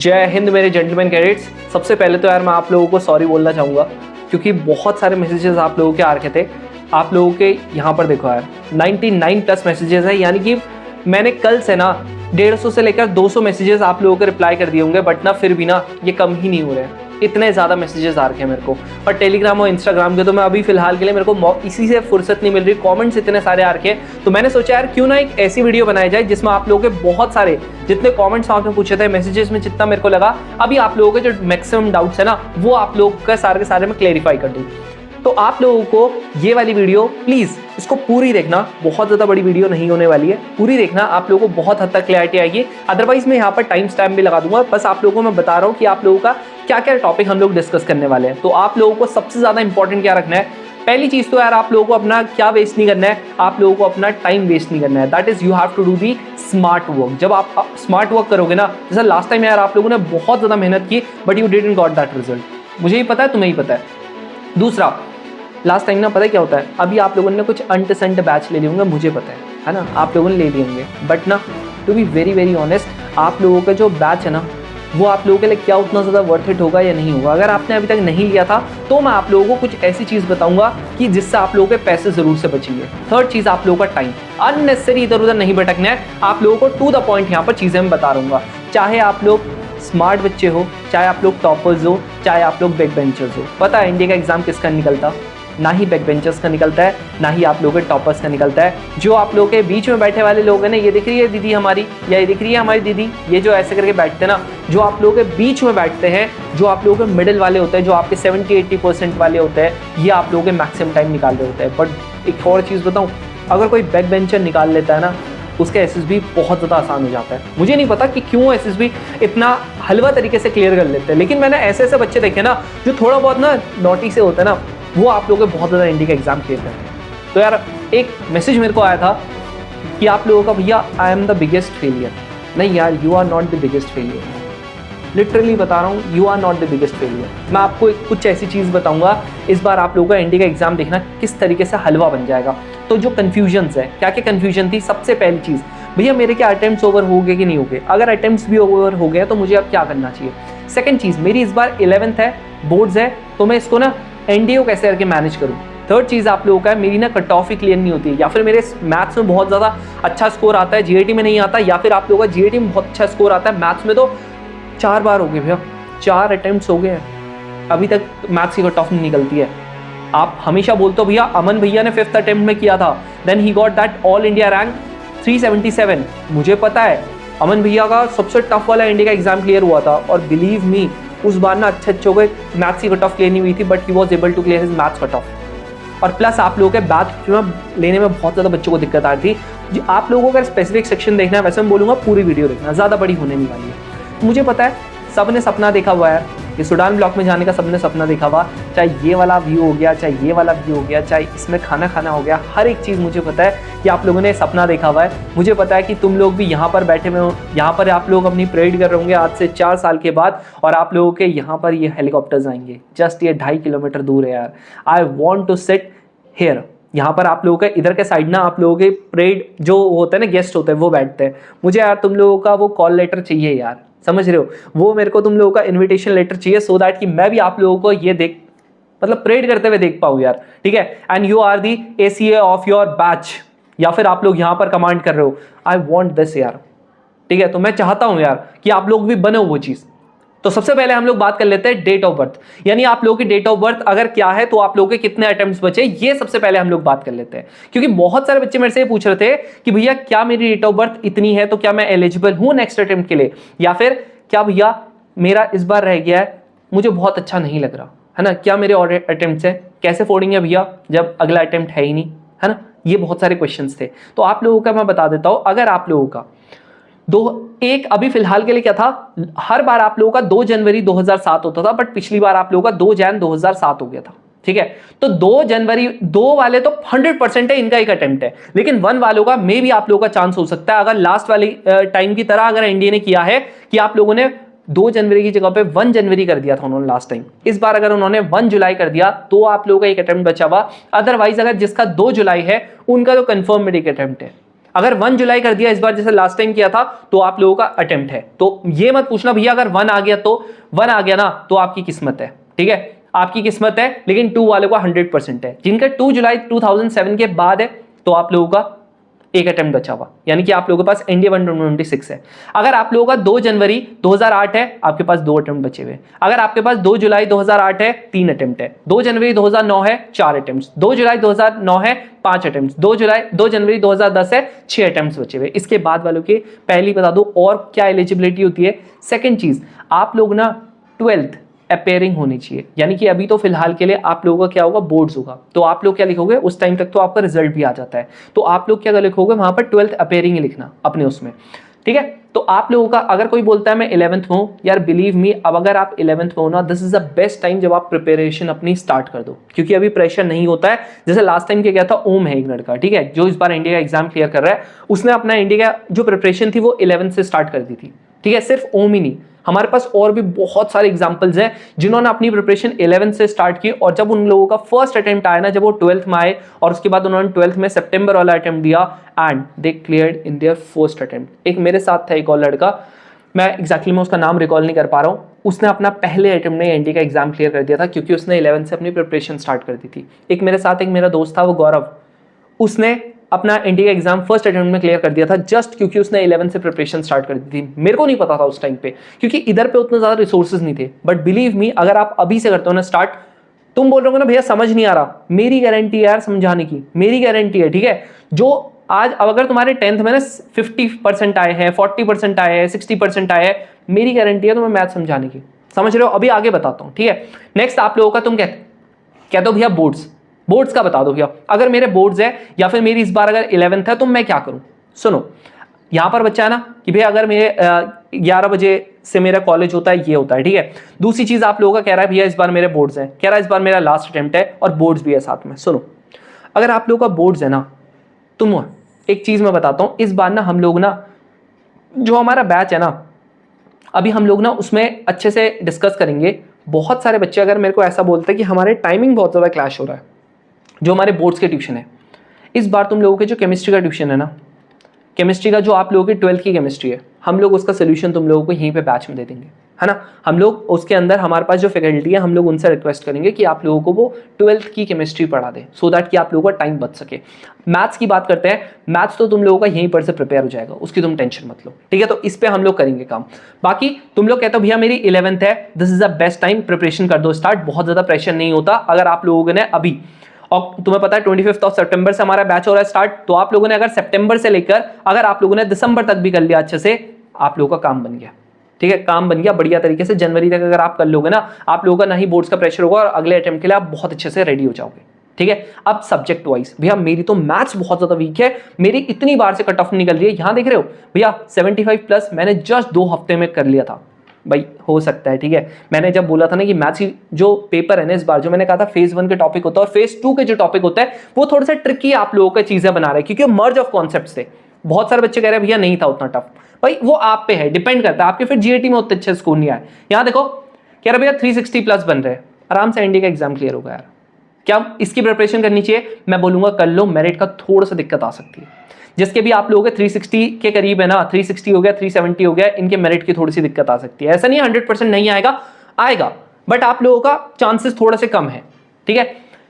जय हिंद मेरे gentleman cadets. सबसे पहले तो यार मैं आप लोगों को सॉरी बोलना चाहूँगा क्योंकि बहुत सारे मैसेजेस आप लोगों के आ रखे थे। आप लोगों के यहाँ पर देखो यार 99 प्लस मैसेजेस है, यानी कि मैंने कल से ना 150 से लेकर 200 मैसेजेस आप लोगों को रिप्लाई कर दिए होंगे, बट ना फिर भी ना ये कम ही नहीं हो रहे हैं। इतने ज़्यादा मैसेजेस आ रखे हैं मेरे को। और टेलीग्राम और इंस्टाग्राम के तो मैं अभी फिलहाल के लिए मेरे को इसी से फुर्सत नहीं मिल रही, कमेंट्स इतने सारे आ रखे हैं। तो मैंने सोचा यार क्यों ना एक ऐसी वीडियो बनाई जाए जिसमें आप लोगों के बहुत सारे जितने कमेंट्स आपने पूछे थे, मैसेजेस में जितना मेरे को लगा, अभी आप लोगों के जो मैक्सिमम डाउट्स है ना वो आप लोगों के सारे मैं क्लेरिफाई कर दूँ। तो आप लोगों को ये वाली वीडियो प्लीज़ इसको पूरी देखना, बहुत ज़्यादा बड़ी वीडियो नहीं होने वाली है, पूरी देखना, आप लोगों को बहुत हद तक क्लैरिटी आएगी। अदरवाइज मैं यहाँ पर टाइम स्टैम्प भी लगा दूंगा, बस आप लोगों को मैं बता रहा हूँ कि आप लोगों का क्या क्या टॉपिक हम लोग डिस्कस करने वाले हैं। तो आप लोगों को सबसे ज़्यादा इंपॉर्टेंट क्या रखना है, पहली चीज़ तो यार आप लोगों को अपना क्या वेस्ट नहीं करना है, आप लोगों को अपना टाइम वेस्ट नहीं करना है। That is you have to do the smart work. जब आप स्मार्ट वर्क करोगे ना, जैसा लास्ट टाइम यार आप लोगों ने बहुत ज़्यादा मेहनत की but you didn't got that result, मुझे ही पता है, तुम्हें ही पता है। दूसरा, लास्ट टाइम ना पता है क्या होता है, अभी आप लोगों ने कुछ अंट संट बैच ले लिए होंगे, मुझे पता है ना, आप लोगों ने ले लिए होंगे, बट ना to be very very honest, आप लोगों का जो बैच है ना वो आप लोगों के लिए क्या उतना ज़्यादा वर्थ इट होगा या नहीं होगा। अगर आपने अभी तक नहीं लिया था तो मैं आप लोगों को कुछ ऐसी चीज़ बताऊंगा कि जिससे आप लोगों के पैसे ज़रूर से बचेंगे। थर्ड चीज़, आप लोगों का टाइम, अननेसेसरी इधर उधर नहीं भटकना है, आप लोगों को टू द पॉइंट यहाँ पर चीज़ें मैं बता रहूँगा। चाहे आप लोग स्मार्ट बच्चे हो, चाहे आप लोग टॉपर्स हो, चाहे आप लोग बैक बेंचर्स हो। पता है इंडिया का एग्जाम किसका निकलता, ना ही बैक बेंचर्स का निकलता है, ना ही आप लोगों के टॉपर्स का निकलता है। जो आप लोगों के बीच में बैठे वाले लोग हैं ना, ये दिख रही है दीदी हमारी, या ये दिख रही है हमारी दीदी, ये जो ऐसे करके बैठते हैं ना, जो आप लोगों के बीच में बैठते हैं, जो आप लोगों के मिडिल वाले होते हैं, जो आपके 70-80% वाले होते हैं, ये आप लोगों के मैक्सिमम टाइम निकाल रहे होते हैं। बट एक और चीज़ बताऊँ, अगर कोई बैक बेंचर निकाल लेता है ना, उसका एसएसबी बहुत ज़्यादा आसान हो जाता है। मुझे नहीं पता कि क्यों एसएसबी इतना हलवा तरीके से क्लियर कर लेते हैं, लेकिन मैंने ऐसे ऐसे बच्चे देखे ना जो थोड़ा बहुत ना नोटी से होते हैं ना, वो आप लोगों के बहुत ज़्यादा इंडिया का एग्जाम क्लियर करते हैं। तो यार एक मैसेज मेरे को आया था कि आप लोगों का, भैया I am the biggest failure. नहीं यार, you are not the biggest failure, literally बता रहा हूँ, you are not the biggest failure. मैं आपको कुछ ऐसी चीज़ बताऊंगा, इस बार आप लोगों का इंडिया का एग्जाम देखना किस तरीके से हलवा बन जाएगा। तो जो कन्फ्यूजन्स है, क्या क्या कन्फ्यूजन थी, सबसे पहली चीज़, भैया मेरे क्या अटेम्प्ट्स ओवर हो गए कि नहीं हो गए। अगर अटेम्प्ट्स भी ओवर हो गए तो मुझे अब क्या करना चाहिए। सेकंड चीज़, मेरी इस बार 11th है, बोर्ड्स है, तो मैं इसको ना एनडीओ कैसे करके मैनेज करूँ। थर्ड चीज़ आप लोगों का है, मेरी ना कट ऑफ ही क्लियर नहीं होती है, या फिर मेरे मैथ्स में बहुत ज़्यादा अच्छा स्कोर आता है, जीएटी में नहीं आता, या फिर आप लोगों का जीएटी में बहुत अच्छा स्कोर आता है, मैथ्स में तो 4 बार हो गए भैया, 4 अटेम्प्ट्स हो गए हैं, अभी तक मैथ्स की कट ऑफ नहीं निकलती है। आप हमेशा बोलते हो भैया अमन भैया ने 5th अटेम्प्ट में किया था, then he got that all India rank 377। मुझे पता है अमन भैया का सबसे टफ वाला इंडिया का एग्जाम क्लियर हुआ था, और बिलीव मी उस बार ना अच्छे हो गए, मैथ्स की कट ऑफ क्लियर नहीं हुई थी, but he was able to clear his maths cut off. और प्लस आप लोगों के बैच लेने में बहुत ज़्यादा बच्चों को दिक्कत आ रही थी। आप लोगों का स्पेसिफिक सेक्शन देखना है, वैसे मैं बोलूँगा पूरी वीडियो देखना, ज़्यादा बड़ी होने नहीं वाली है। मुझे पता है सब ने सपना देखा हुआ है, ये सूडान ब्लॉक में जाने का सबने सपना देखा हुआ, चाहे ये वाला व्यू हो गया, चाहे ये वाला व्यू हो गया, चाहे इसमें खाना खाना हो गया, हर एक चीज़ मुझे पता है कि आप लोगों ने सपना देखा हुआ है। मुझे पता है कि तुम लोग भी यहाँ पर बैठे हुए हो, यहाँ पर आप लोग अपनी परेड कर रहे होंगे आज से 4 साल के बाद, और आप लोगों के यहाँ पर ये हेलीकॉप्टर्स आएंगे, जस्ट ये 2.5 किलोमीटर दूर है यार। I want to sit here, यहाँ पर आप लोगों का इधर के साइड ना आप लोगों के परेड जो होता है ना, गेस्ट होते हैं वो बैठते हैं। मुझे यार तुम लोगों का वो कॉल लेटर चाहिए यार, समझ रहे हो, वो मेरे को तुम लोगों का इनविटेशन लेटर चाहिए, सो दैट कि मैं भी आप लोगों को ये देख, मतलब परेड करते हुए देख पाऊँ यार, ठीक है। And you are the ACA of your batch, या फिर आप लोग यहाँ पर कमांड कर रहे हो, आई वॉन्ट दिस यार, ठीक है। तो मैं चाहता हूँ यार कि आप लोग भी बनो वो चीज़। तो सबसे पहले हम लोग बात कर लेते हैं डेट ऑफ बर्थ, यानी आप लोगों की डेट ऑफ बर्थ अगर क्या है तो आप लोगों के कितने अटेम्प्ट्स बचे, ये सबसे पहले हम लोग बात कर लेते हैं। क्योंकि बहुत सारे बच्चे मेरे से पूछ रहे थे कि भैया क्या मेरी डेट ऑफ बर्थ इतनी है तो क्या मैं एलिजिबल हूँ नेक्स्ट अटेम्प्ट के लिए, या फिर क्या भैया मेरा इस बार रह गया है, मुझे बहुत अच्छा नहीं लग रहा है ना, क्या मेरे और अटेम्प्ट्स हैं, कैसे फोड़ेंगे भैया जब अगला अटेम्प्ट है ही नहीं, है ना। ये बहुत सारे क्वेश्चंस थे। तो आप लोगों का मैं बता देता हूँ, अगर आप लोगों का एक अभी फिलहाल के लिए क्या था, हर बार आप लोगों का 2 जनवरी 2007 होता था, बट पिछली बार आप लोगों का 2 जैन 2007 हो गया था, ठीक है। तो 2 जनवरी 2 वाले तो 100% है, इनका एक अटेम्प्ट है, लेकिन 1 वालों का मे भी आप लोगों का चांस हो सकता है, अगर लास्ट वाली टाइम की तरह अगर इंडिया ने किया है कि आप लोगों ने 2 जनवरी की जगह पे 1 जनवरी कर दिया था उन्होंने लास्ट टाइम, इस बार अगर उन्होंने 1 जुलाई कर दिया तो आप लोगों का एक अटेम्प्ट बचा हुआ। अदरवाइज अगर जिसका 2 जुलाई है उनका तो कंफर्म मेडिक अटेम्प्ट है। अगर 1 जुलाई कर दिया इस बार जैसे लास्ट टाइम किया था तो आप लोगों का अटेम्प्ट है। तो ये मत पूछना भैया अगर 1 आ गया तो 1 आ गया ना तो आपकी किस्मत है, ठीक है, आपकी किस्मत है। लेकिन 2 वाले को 100% है। जिनका 2 जुलाई 2007 के बाद है तो आप लोगों का एक अटेम्प्ट बचा हुआ, यानी कि आप लोगों के पास इंडिया 126 है। अगर आप लोगों का 2 जनवरी 2008 है, आपके पास 2 अटेम्प्ट बचे हुए। अगर आपके पास 2 जुलाई 2008 है, 3 अटेम्प्ट है। 2 जनवरी 2009 है, 4 अटेम्प्ट। 2 जुलाई 2009 है, 5 अटेम्प्ट। 2 जनवरी 2010 है, 6 अटेम्प्ट बचे हुए। इसके बाद वालों के पहली बता दो और क्या एलिजिबिलिटी होती है। सेकेंड चीज, आप लोग ना 12th अपेयरिंग होनी चाहिए, यानी कि अभी तो फिलहाल के लिए आप लोगों का क्या होगा, बोर्ड्स होगा। तो आप लोग क्या लिखोगे, उस टाइम तक तो आपका रिजल्ट भी आ जाता है, तो आप लोग क्या लिखोगे वहां पर 12th अपेयरिंग ही लिखना अपने उसमें, ठीक है। तो आप लोगों का अगर कोई बोलता है मैं 11th में हूं, यार बिलीव मी, अब अगर आप 11th में हो ना, this is the best time जब आप प्रिपरेशन अपनी स्टार्ट कर दो, क्योंकि अभी प्रेशर नहीं होता है। जैसे लास्ट टाइम क्या था, ओम है एक लड़का, ठीक है, जो इस बार इंडिया का एग्जाम क्लियर कर रहा है, उसने अपना इंडिया का जो प्रिपरेशन थी वो 11th से स्टार्ट कर दी थी, ठीक है। सिर्फ ओम ही नहीं, हमारे पास और भी बहुत सारे एग्जांपल्स हैं जिन्होंने अपनी प्रिपरेशन 11th से स्टार्ट की, और जब उन लोगों का फर्स्ट अटेम्प्ट आया ना, जब वो 12th में आए और उसके बाद उन्होंने 12th में सितंबर वाला अटेम्प्ट दिया and they cleared in their first attempt. एक मेरे साथ था एक और लड़का, मैं एग्जैक्टली मैं उसका नाम रिकॉल नहीं कर पा रहा हूँ, उसने अपना पहले अटेम्प्ट में एनडी का एग्जाम क्लियर कर दिया था, क्योंकि उसने 11th से अपनी प्रिपरेशन स्टार्ट कर दी थी। एक मेरे साथ एक मेरा दोस्त था, वो गौरव, उसने अपना इंडिया का एग्जाम फर्स्ट अटेम्प्ट में क्लियर कर दिया था, जस्ट क्योंकि उसने 11th से प्रिपरेशन स्टार्ट कर दी थी। मेरे को नहीं पता था उस टाइम पे, क्योंकि इधर पे उतने ज्यादा रिसोर्सेज नहीं थे। बट बिलीव मी, अगर आप अभी से करते हो ना स्टार्ट, तुम बोल रहे हो ना भैया समझ नहीं आ रहा, मेरी गारंटी है यार समझाने की, मेरी गारंटी है, ठीक है। जो आज अगर तुम्हारे 10th में ना 50% आए हैं, 40% आए हैं, 60% आए हैं, मेरी गारंटी है तुम्हें मैथ समझाने की, समझ रहे हो। अभी आगे बताता हूँ, ठीक है। नेक्स्ट आप लोगों का, तुम कहते हो भैया बोर्ड्स का बता दो भैया। अगर मेरे बोर्ड्स है या फिर मेरी इस बार अगर 11th है तो मैं क्या करूं। सुनो, यहां पर बच्चा है ना कि भैया अगर मेरे 11 बजे से मेरा कॉलेज होता है, ये होता है, ठीक है। दूसरी चीज आप लोगों का कह रहा है भैया इस बार मेरे बोर्ड्स हैं, कह रहा है इस बार मेरा लास्ट अटेम्प्ट है और बोर्ड्स भी है साथ में। सुनो, अगर आप लोगों का बोर्ड्स है ना, तुम एक चीज मैं बताता हूं, इस बार ना हम लोग ना, जो हमारा बैच है ना, अभी हम लोग ना उसमें अच्छे से डिस्कस करेंगे। बहुत सारे बच्चे अगर मेरे को ऐसा बोलते हैं कि हमारे टाइमिंग बहुत ज़्यादा क्लैश हो रहा है, जो हमारे बोर्ड्स के ट्यूशन है, इस बार तुम लोगों के जो केमिस्ट्री का ट्यूशन है ना, केमिस्ट्री का जो आप लोगों की 12th की केमिस्ट्री है, हम लोग उसका सोल्यूशन तुम लोगों को यहीं पे बैच में दे देंगे, है ना। हम लोग उसके अंदर, हमारे पास जो फैकल्टी है, हम लोग उनसे रिक्वेस्ट करेंगे कि आप लोगों को वो 12th की केमिस्ट्री पढ़ा दे, सो दैट कि आप लोगों का टाइम बच सके। मैथ्स की बात करते हैं, मैथ्स तो तुम लोगों का यहीं पर से प्रिपेयर हो जाएगा, उसकी तुम टेंशन मत लो, ठीक है। तो इस पे हम लोग करेंगे काम। बाकी तुम लोग कहते हो भैया मेरी 11th है, this is the best time, preparation कर दो स्टार्ट, बहुत ज़्यादा प्रेशर नहीं होता। अगर आप लोगों ने अभी, और तुम्हें पता है 25 सितंबर से हमारा बैच हो रहा है स्टार्ट, तो आप लोगों ने अगर सितंबर से लेकर अगर आप लोगों ने दिसंबर तक भी कर लिया अच्छे से, आप लोगों का काम बन गया, ठीक है, काम बन गया बढ़िया तरीके से। जनवरी तक अगर आप कर लोगे ना, आप लोगों का ना ही बोर्ड्स का प्रेशर होगा और अगले अटेम्प्ट के लिए आप बहुत अच्छे से रेडी हो जाओगे, ठीक है। अब सब्जेक्ट वाइज, भैया मेरी तो मैथ्स बहुत ज्यादा वीक है, मेरी इतनी बार से कट ऑफ निकल रही है, यहां देख रहे हो भैया 75+ मैंने जस्ट 2 हफ्ते में कर लिया था। भाई हो सकता है, ठीक है। मैंने जब बोला था ना कि मैथ्स की जो पेपर है ना इस बार, जो मैंने कहा था फेज 1 के टॉपिक होता है और फेज 2 के जो टॉपिक होता है वो थोड़ा सा ट्रिकी आप लोगों को चीजें बना रहे हैं, क्योंकि मर्ज ऑफ कॉन्सेप्ट्स थे। बहुत सारे बच्चे कह रहे हैं भैया नहीं था उतना टफ। भाई वो आप पे है, डिपेंड करता है, आपके फिर जीएटी में उतने अच्छे स्कोर नहीं आए। यहाँ देखो कह रहे भैया 360+ बन रहे हैं, आराम से इंडिया का एग्जाम क्लियर होगा यार। क्या इसकी प्रिपरेशन करनी चाहिए? मैं बोलूंगा कर लो, मेरिट का थोड़ा सा दिक्कत आ सकती है। जिसके भी आप लोगों के 360 के करीब है ना, 360 हो गया, 370 हो गया, इनके मेरिट की थोड़ी सी दिक्कत आ सकती है। ऐसा नहीं 100% नहीं आएगा, बट आप लोगों का चांसेस थोड़ा से कम है, ठीक है।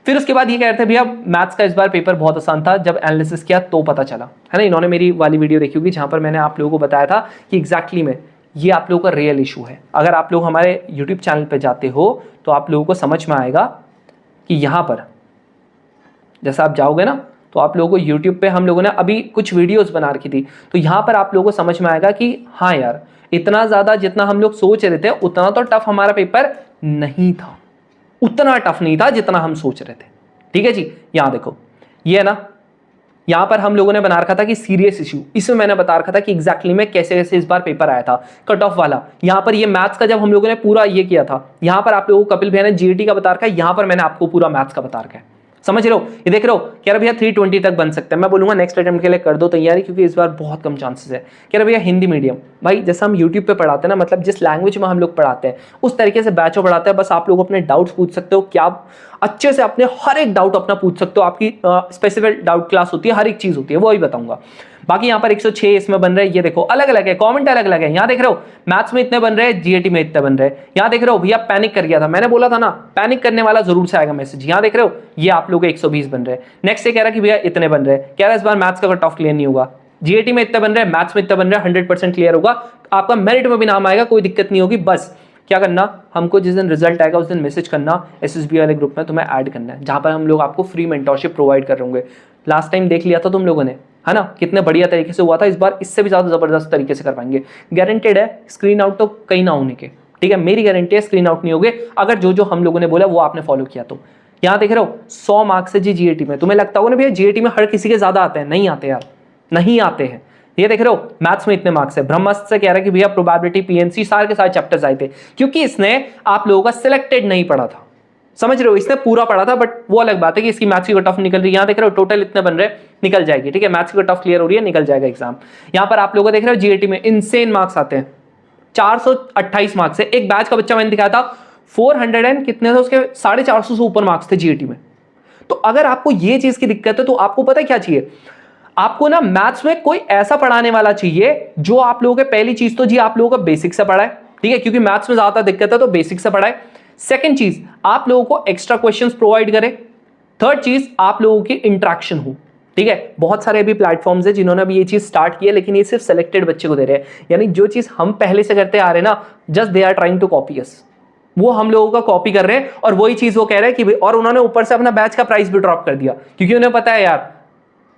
फिर उसके बाद ये कह रहे थे भैया मैथ्स का इस बार पेपर बहुत आसान था, जब एनालिसिस किया तो पता चला, है ना। इन्होंने मेरी वाली वीडियो देखी होगी जहां पर मैंने आप लोगों को बताया था कि एग्जैक्टली में ये आप लोगों का रियल इशू है। अगर आप लोग हमारे यूट्यूब चैनल पर जाते हो तो आप लोगों को समझ में आएगा कि यहाँ पर जैसा आप जाओगे ना, तो आप लोगों को यूट्यूब पे हम लोगों ने अभी कुछ वीडियोस बना रखी थी, तो यहाँ पर आप लोगों को समझ में आएगा कि हाँ यार, इतना ज़्यादा जितना हम लोग सोच रहे थे उतना तो टफ हमारा पेपर नहीं था, उतना टफ नहीं था जितना हम सोच रहे थे, ठीक है जी। यहाँ देखो ये है ना, यहाँ पर हम लोगों ने बना रखा था कि सीरियस इशू, इसमें मैंने बता रखा था कि एग्जैक्टली में कैसे कैसे इस बार पेपर आया था कट ऑफ वाला। यहाँ पर ये मैथ्स का जब हम लोगों ने पूरा ये किया था, यहाँ पर आप लोगों को कपिल भैया ने जीएटी का बता रखा है, यहाँ पर मैंने आपको पूरा मैथ्स का बता रखा है। समझ रहे हो, ये देख रहे हो, कह रहा भैया 320 तक बन सकते हैं। मैं बोलूंगा नेक्स्ट अटेम्प्ट के लिए कर दो तैयारी, क्योंकि इस बार बहुत कम चांसेस है। कह रहा भैया हिंदी मीडियम, भाई जैसा हम यूट्यूब पे पढ़ाते हैं ना, मतलब जिस लैंग्वेज में हम लोग पढ़ाते हैं उस तरीके से बैचो पढ़ाते हैं। बस आप लोग अपने डाउट्स पूछ सकते हो, क्या अच्छे से अपने हर एक डाउट अपना पूछ सकते हो। आपकी स्पेसिफिक डाउट क्लास होती है, हर एक चीज होती है, वो ही बताऊंगा। बाकी यहाँ पर 106 इसमें बन रहे हैं, ये देखो अलग अलग है, कमेंट अलग अलग है। यहाँ देख रहे हो मैथ्स में इतने बन रहे हैं, जीएटी में इतने बन रहे हैं। यहाँ देख रहे हो भैया पैनिक कर गया था, मैंने बोला था ना पैनिक करने वाला जरूर से आएगा मैसेज। यहाँ देख रहे हो ये आप लोग 120 बन रहे हैं। नेक्स्ट ये कह रहा है कि भैया इतने बन रहे हैं, कह रहा है इस बार मैथ्स का कट ऑफ क्लियर नहीं होगा, जीएटी में इतने बन रहे हैं, मैथ्स में इतने बन रहे हैं, 100% क्लियर होगा, आपका मेरिट में भी नाम आएगा, कोई दिक्कत नहीं होगी। बस क्या करना, हमको जिस दिन रिजल्ट आएगा उस दिन मैसेज करना, एसएसबी वाले ग्रुप में तुम्हें ऐड करना है, जहां पर हम लोग आपको फ्री मेंटरशिप प्रोवाइड कर रहे होंगे। लास्ट टाइम देख लिया था तुम लोगों ने, है ना, कितने बढ़िया तरीके से हुआ था। इस बार इससे भी ज्यादा जबरदस्त तरीके से कर पाएंगे, गारंटेड है। स्क्रीन आउट तो कहीं ना होने के, ठीक है, मेरी गारंटी है स्क्रीन आउट नहीं होगे अगर जो जो हम लोगों ने बोला वो आपने फॉलो किया तो। यहाँ देख रहे हो 100 मार्क्स है जी जीएटी में। तुम्हें लगता होगा ना भैया जीएटी में हर किसी के ज्यादा आते हैं, नहीं आते यार, नहीं आते हैं। ये देख रहे हो मैथ्स में इतने मार्क्स है। ब्रह्मास्त्र से कह रहा है कि भैया प्रोबेबिलिटी पीएनसी सारे के सारे चैप्टर्स आए थे, क्योंकि इसने आप लोगों का सिलेक्टेड नहीं पढ़ा था, समझ रहे हो, इसने पूरा पढ़ा था, बट वो अलग बात है कि इसकी मैथ्स की कट ऑफ निकल रही है। यहाँ देख रहे हो टोटल इतने बन रहे, निकल जाएगी, ठीक है, मैथ्स की कट ऑफ क्लियर हो रही है, निकल जाएगा एग्जाम। यहाँ पर आप लोग देख रहे हो जीएटी में इनसेन मार्क्स आते हैं, 428 मार्क्स है। एक बैच का बच्चा मैंने दिखाया था 400 एंड कितने थे उसके, 450 से ऊपर मार्क्स थे जीएटी में। तो अगर आपको ये चीज की दिक्कत है तो आपको पता है क्या चाहिए, आपको ना मैथ्स में कोई ऐसा पढ़ाने वाला चाहिए जो आप लोगों के, पहली चीज तो जी आप लोगों को बेसिक से पढ़ाए, ठीक है, क्योंकि मैथ्स में ज्यादा दिक्कत है तो बेसिक से पढ़ाए। सेकंड चीज आप लोगों को एक्स्ट्रा क्वेश्चंस प्रोवाइड करे। थर्ड चीज आप लोगों की इंटरेक्शन हो, ठीक है। बहुत सारे अभी प्लेटफॉर्म्स है जिन्होंने अभी ये चीज स्टार्ट की है, लेकिन ये सिर्फ सेलेक्टेड बच्चे को दे रहे हैं, यानी जो चीज हम पहले से करते आ रहे हैं ना, just they are trying to copy us, वो हम लोगों का कॉपी कर रहे हैं और वही चीज वो कह रहे हैं कि, और उन्होंने ऊपर से अपना बैच का प्राइस भी ड्रॉप कर दिया, क्योंकि उन्हें पता है यार,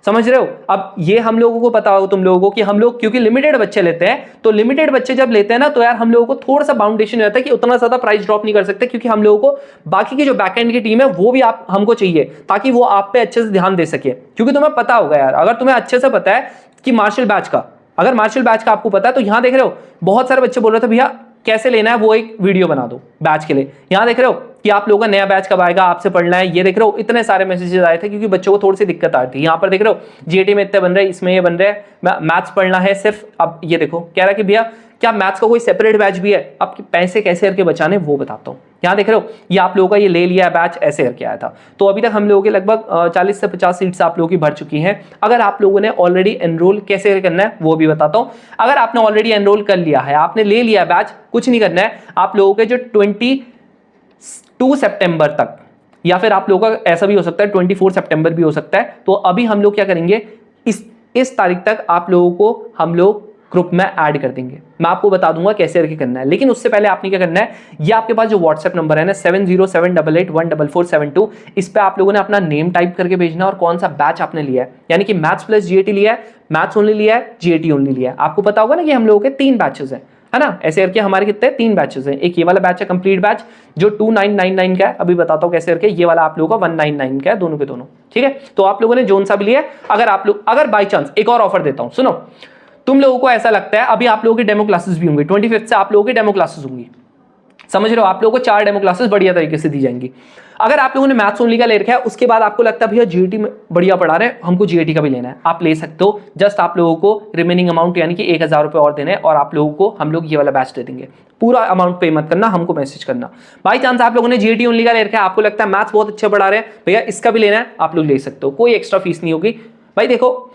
समझ रहे हो। अब ये हम लोगों को पता हो तुम लोगों को कि हम लोग क्योंकि लिमिटेड बच्चे लेते हैं, तो लिमिटेड बच्चे जब लेते हैं ना तो यार हम लोगों को थोड़ा सा बाउंडेशन रहता है कि उतना ज्यादा प्राइस ड्रॉप नहीं कर सकते, क्योंकि हम लोगों को बाकी की जो बैकएंड की टीम है वो भी आप हमको चाहिए, ताकि वो आप पे अच्छे से ध्यान दे सके। क्योंकि तुम्हें पता होगा यार, अगर तुम्हें अच्छे से पता है कि मार्शल बैच का, अगर मार्शल बैच का आपको पता है, तो यहां देख रहे हो बहुत सारे बच्चे बोल रहे थे भैया कैसे लेना है, वो एक वीडियो बना दो बैच के लिए। यहां देख रहे हो कि आप लोगों का नया बैच कब आएगा, आपसे पढ़ना है। ये देख रहे हो इतने सारे मैसेजेस आए थे, क्योंकि बच्चों को थोड़ी सी दिक्कत आ रही थी। यहाँ पर देख रहे हो जीएटी में इतने बन रहे हैं, इसमें ये बन रहे हैं, मैथ्स पढ़ना है सिर्फ। अब ये देखो कह रहा है कि भैया क्या मैथ्स का कोई सेपरेट बैच भी है, आपके पैसे कैसे करके बचाने वो बताता हूँ। यहाँ देख रहे हो ये आप लोगों का ये ले लिया बैच, ऐसे करके आया था। तो अभी तक हम लोगों के लगभग 40 से 50 सीट्स आप लोगों की भर चुकी हैं। अगर आप लोगों ने ऑलरेडी एनरोल कैसे करना है वो भी बताता हूँ। अगर आपने ऑलरेडी एनरोल कर लिया है, आपने ले लिया बैच, कुछ नहीं करना है, आप लोगों के जो 22 सितंबर तक, या फिर आप लोगों का ऐसा भी हो सकता है 24 सितंबर भी हो सकता है। तो अभी हम लोग क्या करेंगे, इस तारीख तक आप लोगों को हम लोग ग्रुप में ऐड कर देंगे। मैं आपको बता दूंगा कैसे करके करना है, लेकिन उससे पहले आपने क्या करना है, ये आपके पास जो व्हाट्सएप नंबर है ना 7078814472, इस पे आप लोगों ने अपना नेम टाइप करके भेजना और कौन सा बैच आपने लिया है, यानी कि मैथ्स प्लस जीएटी लिया है, मैथ्स ओनली लिया है, जीएटी ओनली लिया है। आपको पता होगा ना कि हम लोगों के 3 बैचेस हैं, है ना, ऐसे करके हमारे कितने 3 बैचेस हैं। एक ये वाला बैच है कंप्लीट बैच जो 2999 का है, अभी बताता हूँ कैसे करके। ये वाला आप लोगों का 199 का है, दोनों के दोनों, ठीक है। तो आप लोगों ने जोन सा भी लिया है। अगर बाई चांस एक और ऑफर देता हूँ, सुनो, तुम लोगों को ऐसा लगता है अभी आप लोगों की डेमो क्लासेस भी होंगी, 25 से आप लोगों की डेमो क्लासेस होंगी, समझ रहे हो, आप लोगों को 4 डेमो क्लासेस बढ़िया तरीके से दी जाएंगी। अगर आप लोगों ने मैथ्स ओनली का ले रखा है, उसके बाद आपको लगता है भैया जीएटी में बढ़िया पढ़ा रहे हैं, हमको जीएटी का भी लेना है, आप ले सकते हो। जस्ट आप लोगों को रिमेनिंग अमाउंट यानी कि 1000 रुपये और देने, और आप लोगों को हम लोग ये वाला बैच दे देंगे। पूरा अमाउंट पे मत करना, हमको मैसेज करना। बाई चांस आप लोगों ने जीएटी ओनली का ले रखा है, आपको लगता है मैथ्स बहुत अच्छे पढ़ा रहे हैं, भैया इसका भी लेना है, आप लोग ले सकते हो, कोई एक्स्ट्रा फीस नहीं होगी। भाई देखो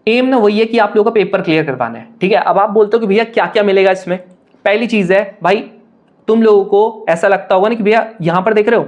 एम ना वही है कि आप लोगों का पेपर क्लियर करवाना है, ठीक है। अब आप बोलते हो कि भैया क्या क्या मिलेगा इसमें। पहली चीज है भाई, तुम लोगों को ऐसा लगता होगा ना कि भैया यहां पर देख रहे हो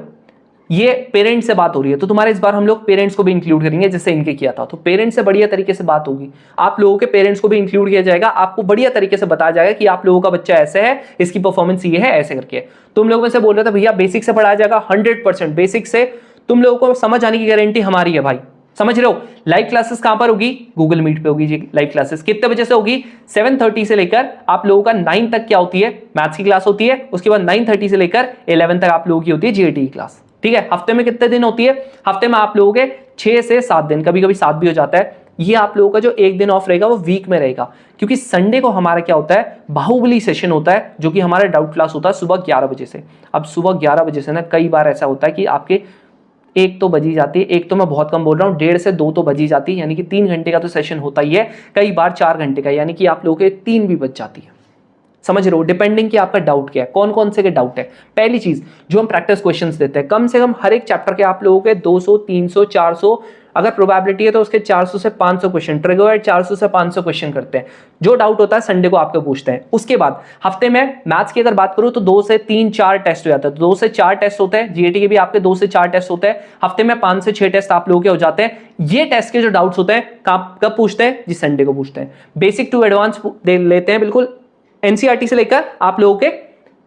ये पेरेंट्स से बात हो रही है, तो तुम्हारे इस बार हम लोग पेरेंट्स को भी इंक्लूड करेंगे, जैसे इनके किया था। तो पेरेंट्स से बढ़िया तरीके से बात होगी, आप लोगों के पेरेंट्स को भी इंक्लूड किया जाएगा, आपको बढ़िया तरीके से बताया जाएगा कि आप लोगों का बच्चा ऐसे है, इसकी परफॉर्मेंस ये है, ऐसे करके। तुम लोगों में से बोल रहे थे भैया बेसिक से पढ़ाया जाएगा, 100% बेसिक से तुम लोगों को समझ आने की गारंटी हमारी है भाई, समझ रहे हो। लाइव क्लासेस कहां पर होगी, गूगल मीट पे होगी जी। लाइव क्लासेस कितने बजे से होगी, 7:30 से लेकर आप लोगों का 9 तक क्या होती है, मैथ्स की क्लास होती है। उसके बाद 9:30 से लेकर 11 तक आप लोगों की होती है जीएटी की क्लास, ठीक है। हफ्ते में कितने दिन होती है, हफ्ते में आप लोगों के 6 से 7 दिन, कभी कभी 7 भी हो जाता है। ये आप लोगों का जो एक दिन ऑफ रहेगा वो वीक में रहेगा, क्योंकि संडे को हमारा क्या होता है, बाहुबली सेशन होता है, जो कि हमारा डाउट क्लास होता है सुबह 11 बजे से। अब सुबह 11 बजे से ना कई बार ऐसा होता है कि आपके 1 तो बजी जाती है, 1 तो मैं बहुत कम बोल रहा हूँ, 1:30 से 2 तो बजी जाती है, यानी कि 3 घंटे का तो सेशन होता ही है, कई बार 4 घंटे का, यानी कि आप लोगों के 3 भी बज जाती है, समझ रहे हो। डिपेंडिंग कि आपका डाउट क्या है, कौन कौन से के डाउट है। पहली चीज जो हम प्रैक्टिस क्वेश्चंस देते हैं, कम से कम हर एक चैप्टर के आप लोगों के 200, 300, 400, अगर प्रोबेबिलिटी है तो उसके 400 से 500 क्वेश्चन, ट्रिगर 400 से 500 क्वेश्चन करते हैं। जो डाउट होता है संडे को आपको पूछते हैं। उसके बाद हफ्ते में मैथ्स की अगर बात करूं तो 2 से 3-4 टेस्ट हो जाते हैं, 2 से 4 टेस्ट होते हैं। जीएटी के भी आपके 2 से 4 टेस्ट होते हैं। हफ्ते में 5 से 6 टेस्ट आप लोगों के हो जाते हैं। ये टेस्ट के जो डाउट्स होते हैं कब पूछते हैं जी? संडे को पूछते हैं। बेसिक टू एडवांस दे लेते हैं बिल्कुल, एनसीईआरटी से लेकर आप लोगों के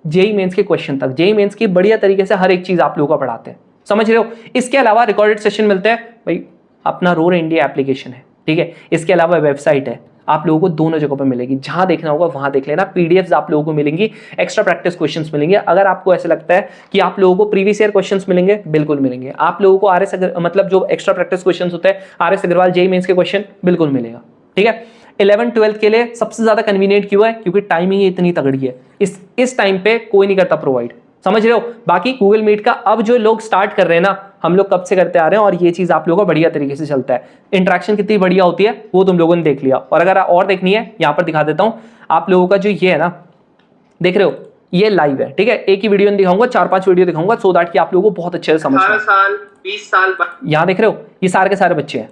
जेई मेंस के क्वेश्चन तक। जेई मेंस की बढ़िया तरीके से हर एक चीज आप लोगों को पढ़ाते हैं, समझ रहे हो। इसके अलावा रिकॉर्डेड सेशन मिलते हैं भाई, अपना रोर इंडिया एप्लीकेशन है, ठीक है। इसके अलावा वेबसाइट है, आप लोगों को दोनों जगहों पर मिलेगी, जहां देखना होगा वहां देख लेना। पीडीएफ्स आप लोगों को मिलेंगी, एक्स्ट्रा प्रैक्टिस क्वेश्चंस मिलेंगे। अगर आपको ऐसा लगता है कि आप लोगों को प्रीवियस ईयर क्वेश्चंस मिलेंगे, बिल्कुल मिलेंगे। आप लोगों को आरएस मतलब जो एक्स्ट्रा प्रैक्टिस क्वेश्चंस होते हैं, आरएस अग्रवाल जेई मेंस के क्वेश्चन बिल्कुल मिलेगा, ठीक है। 11-12 के लिए सबसे ज्यादा कन्वीनियंट क्यों है? क्योंकि टाइमिंग इतनी तगड़ी है, इस टाइम पे कोई नहीं करता प्रोवाइड, समझ रहे हो। बाकी गूगल मीट का अब जो लोग स्टार्ट कर रहे हैं ना, हम लोग कब से करते आ रहे हैं, और ये चीज आप लोगों को बढ़िया तरीके से चलता है। इंटरेक्शन कितनी बढ़िया होती है वो तुम लोगों ने देख लिया। और अगर और देखनी है, यहां पर दिखा देता हूं आप लोगों का जो ये है ना, देख रहे हो ये लाइव है, ठीक है। एक ही वीडियो नहीं दिखाऊंगा, 4-5 वीडियो दिखाऊंगा, सो दैट कि आप लोगों को बहुत अच्छे से समझ में। 20 साल यहां देख रहे हो ये सारे के सारे बच्चे हैं,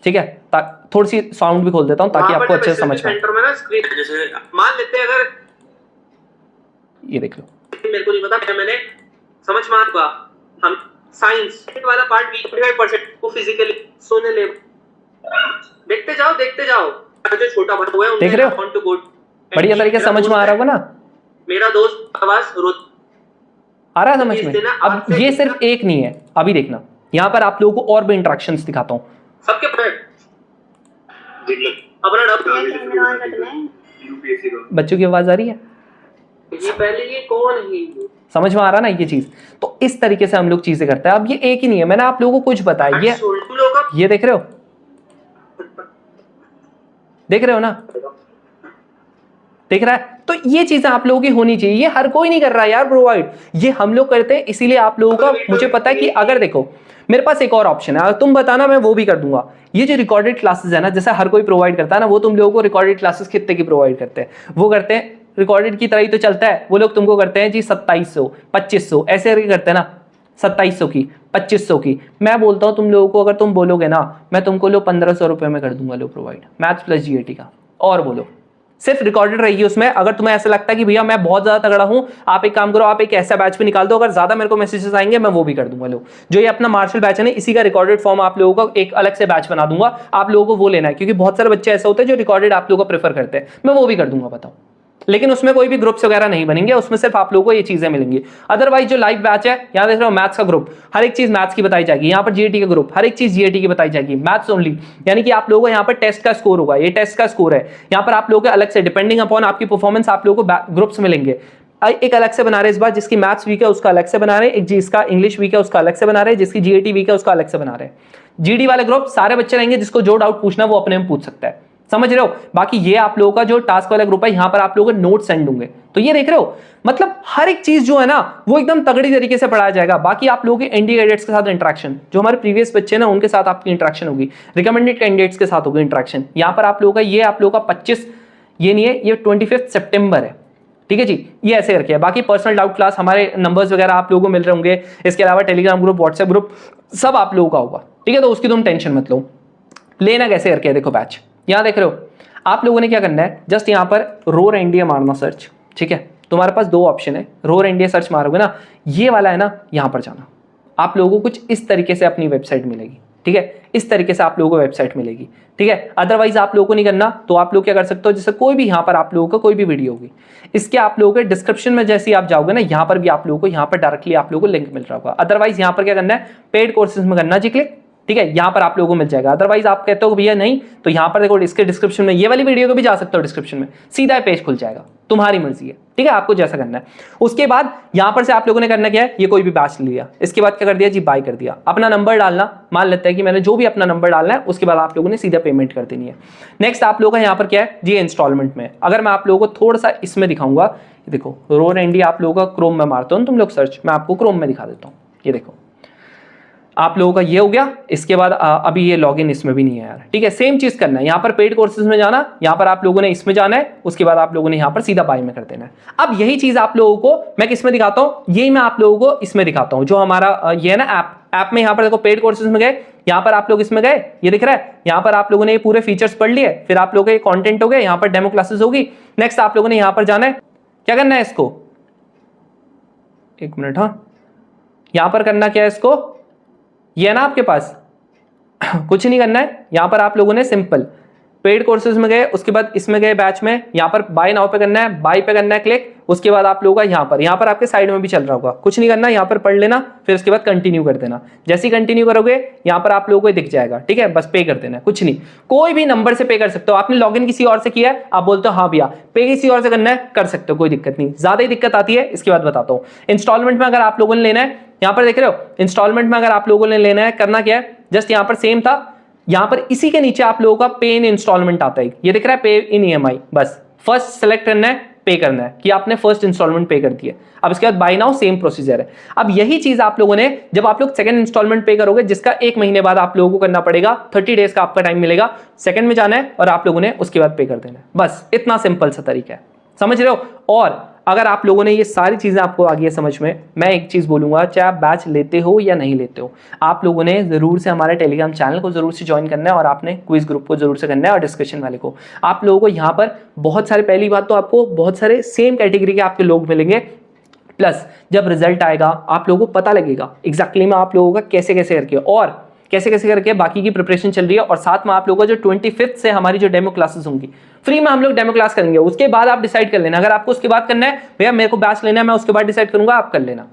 ठीक है। थोड़ी सी साउंड भी खोल देता हूं ताकि आपको अच्छे से समझ में। सेंटर में ना स्क्रीन जैसे मान लेते हैं, अगर ये देख लो, मेरे को नहीं पता, मैंने समझ में आया। हम साइंस वाला पार्ट 25% को फिजिकली सोने ले, देखते जाओ जो छोटा बच्चा हुआ है, देख रहे हो बढ़िया तरीके से समझ में आ रहा होगा ना। मेरा दोस्त आवाज आ रहा है समझ में। अब ये सिर्फ एक नहीं है, अभी देखना यहाँ पर आप लोगों को और भी इंटरेक्शंस दिखाता हूँ सबके बच्चों की आवाज आ रही है, ये पहले ये कौन है, समझ में आ रहा ना ये चीज। तो इस तरीके से हम लोग चीजें करते हैं। अब ये एक ही नहीं है, मैंने आप लोगों को कुछ बताया। ये देख रहे हो, देख रहे हो ना, देख रहा है। तो ये चीजें आप लोगों की होनी चाहिए। ये हर कोई नहीं कर रहा है यार प्रोवाइड, ये हम लोग करते हैं। इसीलिए आप लोगों का मुझे पता है कि अगर देखो मेरे पास एक और ऑप्शन है, अगर तुम बताना मैं वो भी कर दूंगा। ये जो रिकॉर्डेड क्लासेस है ना, जैसे हर कोई प्रोवाइड करता है ना, वो तुम लोगों को रिकॉर्डेड क्लासेस कितने की प्रोवाइड करते हैं? वो करते हैं रिकॉर्डेड की तरह ही तो चलता है। वो लोग तुमको करते हैं जी 2700 2500 ऐसे करते हैं ना, 2700 की 2500 की। मैं बोलता हूं तुम लोगों को, अगर तुम बोलोगे ना, मैं तुमको लो 1500 रुपए में कर दूंगा लो प्रोवाइड, मैथ्स प्लस जीएटी का। और बोलो सिर्फ रिकॉर्डेड रहेगी उसमें। अगर तुम्हें ऐसा लगता है कि भैया मैं बहुत ज्यादा तगड़ा हूं, आप एक काम करो, आप एक ऐसा बैच पे निकाल दो, अगर ज्यादा मेरे को मैसेजेस आएंगे मैं वो भी कर दूंगा। लो जो ये अपना मार्शल बैच है ना, इसी का रिकॉर्डेड फॉर्म आप लोगों का एक अलग से बैच बना दूंगा, आप लोगों को वो लेना है। क्योंकि बहुत सारे बच्चे ऐसे होते हैं जो रिकॉर्डेड आप लोगों को प्रेफर करते हैं, मैं वो भी कर दूंगा, बताओ। लेकिन उसमें कोई भी ग्रुप्स वगैरह नहीं बनेंगे, उसमें सिर्फ आप लोगों को ये चीजें मिलेंगी। अदरवाइज जो लाइव बैच है, यहाँ देख रहे हो मैथ्स का ग्रुप, हर एक चीज मैथ्स की बताई जाएगी। यहाँ पर जीएटी का ग्रुप, हर एक चीज जीएटी की बताई जाएगी, मैथ्स ओनली। यानी कि आप लोगों को यहाँ पर टेस्ट का स्कोर होगा, ये टेस्ट का स्कोर है। यहाँ पर आप लोगों को अलग से डिपेंडिंग अपॉन आपकी परफॉर्मेंस आप लोगों को ग्रुप्स मिलेंगे। एक अलग से बना रहे इस बार, जिसकी मैथ्स वीक है उसका अलग से बना रहे, एक जिसका इंग्लिश वीक है उसका अलग से बना रहे, जिसकी जीएटी वीक है उसका अलग से बना रहे। जीडी वाले ग्रुप सारे बच्चे रहेंगे, जिसको जो डाउट पूछना वो अपने में पूछ सकता है, समझ रहे हो। बाकी ये आप लोगों का जो टास्क वाला ग्रुप है, यहां पर आप लोगों को नोट सेंड होंगे। तो ये देख रहे हो, मतलब हर एक चीज जो है ना वो एकदम तगड़ी तरीके से पढ़ाया जाएगा। बाकी आप लोगों के एनडी कैंडिडेट्स के साथ इंटरेक्शन, जो हमारे प्रीवियस बच्चे ना उनके साथ आपकी इंटरेक्शन होगी, रिकमेंडेड कैंडिडेट्स के साथ होगी इंटरेक्शन। यहां पर आप लोगों का ये आप लोगों का 25 ये नहीं है, ये 25 सितंबर है, ठीक है जी। ये ऐसे करके है। बाकी पर्सनल डाउट क्लास, हमारे नंबर्स वगैरह आप लोगों को मिल रहे होंगे। इसके अलावा टेलीग्राम ग्रुप, व्हाट्सएप ग्रुप सब आप लोगों का होगा, ठीक है। तो उसकी तुम टेंशन मत लो। लेना कैसे करके है, देखो बैच यहां देख रहे हो। आप लोगों ने क्या करना है, जस्ट यहाँ पर रोर एनडीए मारना सर्च, ठीक है। तुम्हारे पास 2 ऑप्शन है, रोर एनडीए सर्च मारोगे ना, ये वाला है ना, यहाँ पर जाना। आप लोगों को कुछ इस तरीके से अपनी वेबसाइट मिलेगी, ठीक है। इस तरीके से आप लोगों को वेबसाइट मिलेगी, ठीक है। अदरवाइज आप लोगों को नहीं करना, तो आप लोग क्या कर सकते हो, जैसे कोई भी यहाँ पर आप लोगों का कोई भी वीडियो होगी, इसके आप लोगों के डिस्क्रिप्शन में जैसे आप जाओगे ना, यहाँ पर भी आप लोगों को यहाँ पर डायरेक्टली आप लोगों को लिंक मिल रहा होगा। अदरवाइज यहाँ पर क्या करना है, पेड कोर्सेज में करना जी क्लिक, ठीक है। यहां पर आप लोगों को मिल जाएगा। अदरवाइज आप कहते हो भैया नहीं, तो यहां पर देखो इसके डिस्क्रिप्शन में, ये वाली वीडियो को भी जा सकते हो डिस्क्रिप्शन में, सीधा पेज खुल जाएगा, तुम्हारी मर्जी है, ठीक है। आपको जैसा करना है। उसके बाद यहां पर से आप लोगों ने करना क्या है, ये कोई भी बैच लिया, इसके बाद क्या कर दिया जी, बाय कर दिया। अपना नंबर डालना, मान लेते हैं कि मैंने जो भी अपना नंबर डालना है, उसके बाद आप लोगों ने सीधा पेमेंट कर देनी है। नेक्स्ट आप लोगों का यहाँ पर क्या है जी, इंस्टॉलमेंट में। अगर मैं आप लोगों को थोड़ा सा इसमें दिखाऊंगा, देखो रोर एनडी आप लोगों का क्रोम में मारता हूं, तुम लोग सर्च, मैं आपको क्रोम में दिखा देता हूँ। ये देखो आप लोगों का ये हो गया। इसके बाद अभी ये लॉगिन इसमें भी नहीं है यार, ठीक है। सेम चीज करना है, यहाँ पर पेड कोर्सेज में जाना, यहाँ पर आप लोगों ने इसमें जाना है, उसके बाद आप लोगों ने यहाँ पर सीधा बाय में कर देना है। अब यही चीज आप लोगों को मैं किस में दिखाता हूँ, यही मैं आप लोगों को इसमें दिखाता हूँ, जो हमारा ये है ना ऐप ऐप में यहाँ पर देखो पेड कोर्सेज में गए, यहाँ पर आप लोग इसमें गए, ये दिख रहा है, यहाँ पर आप लोगों ने ये पूरे फीचर्स पढ़ लिए, फिर आप लोगों के कंटेंट हो गए, यहाँ पर डेमो क्लासेस होगी। नेक्स्ट आप लोगों ने यहाँ पर जाना है, क्या करना है इसको, एक मिनट, हाँ यहाँ पर करना क्या है इसको, ये है ना आपके पास, कुछ नहीं करना है। यहाँ पर आप लोगों ने सिंपल पेड कोर्सेज में गए, उसके बाद इसमें गए बैच में, यहाँ पर बाय नाउ पे करना है, बाय पे करना है क्लिक, उसके बाद आप लोगों का यहाँ पर आपके साइड में भी चल रहा होगा, कुछ नहीं करना, यहाँ पर पढ़ लेना, फिर उसके बाद कंटिन्यू कर देना। जैसे ही कंटिन्यू करोगे यहाँ पर आप लोगों को दिख जाएगा, ठीक है, बस पे कर देना है, कुछ नहीं, कोई भी नंबर से पे कर सकते हो। आपने लॉगिन किसी और से किया है, आप बोलते हो हाँ भैया पे किसी और से करना है, कर सकते हो, कोई दिक्कत नहीं। ज्यादा ही दिक्कत आती है इसके बाद बताता हूँ। इंस्टॉलमेंट में अगर आप लोगों ने लेना है, यहाँ पर देख रहे हो, इंस्टॉलमेंट में अगर आप लोगों ने लेना है, करना क्या है, जस्ट यहाँ पर सेम था, यहाँ पर इसी के नीचे आप लोगों का पे इन इंस्टॉलमेंट आता है, ये दिख रहा है पे इन ईएमआई, बस फर्स्ट सेलेक्ट करना है, पे करना है कि आपने फर्स्ट इंस्टॉलमेंट पे कर दिया। अब इसके बाद बाय नाउ सेम प्रोसीजर है। अब यही चीज आप लोगों ने जब आप लोग सेकंड इंस्टॉलमेंट पे करोगे, जिसका 1 महीने बाद आप लोगों को करना पड़ेगा, 30 डेज का आपका टाइम मिलेगा, सेकंड में जाना है और आप लोगों ने उसके बाद पे कर देना है, बस इतना सिंपल सा तरीका है, समझ रहे हो। और अगर आप लोगों ने ये सारी चीजें आपको आ गई है समझ में, मैं एक चीज बोलूंगा, चाहे आप बैच लेते हो या नहीं लेते हो, आप लोगों ने जरूर से हमारे टेलीग्राम चैनल को जरूर से ज्वाइन करना है और आपने क्विज ग्रुप को जरूर से करना है और डिस्कशन वाले को। आप लोगों को यहाँ पर बहुत सारे, पहली बात तो आपको बहुत सारे सेम कैटेगरी के आपके लोग मिलेंगे, प्लस जब रिजल्ट आएगा आप लोगों को पता लगेगा एग्जैक्टली में आप लोगों का कैसे कैसे करके और कैसे कैसे करके बाकी की प्रिपरेशन चल रही है। और साथ में आप लोगों को जो 25 से हमारी जो डेमो क्लासेस होंगी, फ्री में हम लोग डेमो क्लास करेंगे, उसके बाद आप डिसाइड कर लेना। अगर आपको उसके बाद करना है, भैया मेरे को बैच लेना है, मैं उसके बाद डिसाइड करूंगा, आप कर लेना,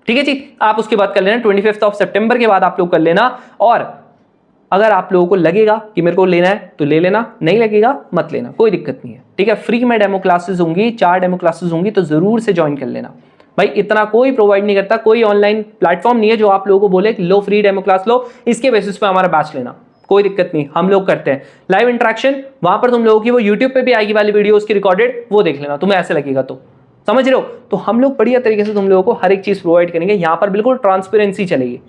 ठीक है जी, आप उसके बाद कर लेना, 25 सितंबर के बाद आप लोग कर लेना। और अगर आप लोगों को लगेगा कि मेरे को लेना है तो ले लेना, नहीं लगेगा मत लेना, कोई दिक्कत नहीं है, ठीक है। फ्री में डेमो क्लासेस होंगी, 4 डेमो क्लासेस होंगी, तो जरूर से ज्वाइन कर लेना भाई। इतना कोई प्रोवाइड नहीं करता, कोई ऑनलाइन प्लेटफॉर्म नहीं है जो आप लोगों को बोले कि लो फ्री डेमो क्लास लो, इसके बेसिस पे हमारा बैच लेना, कोई दिक्कत नहीं, हम लोग करते हैं लाइव इंटरेक्शन। वहां पर तुम लोगों की वो यूट्यूब पे भी आएगी वाली वीडियो, उसकी रिकॉर्डेड, वो देख लेना, तुम्हें ऐसे लगेगा तो, समझ रहे हो। तो हम लोग बढ़िया तरीके से तुम लोगों को हर एक चीज प्रोवाइड करेंगे, यहाँ पर बिल्कुल ट्रांसपेरेंसी चलेगी।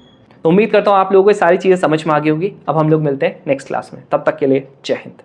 तो उम्मीद करता हूँ आप लोगों को सारी चीजें समझ में आ गई होगी। अब हम लोग मिलते हैं नेक्स्ट क्लास में, तब तक के लिए जय हिंद।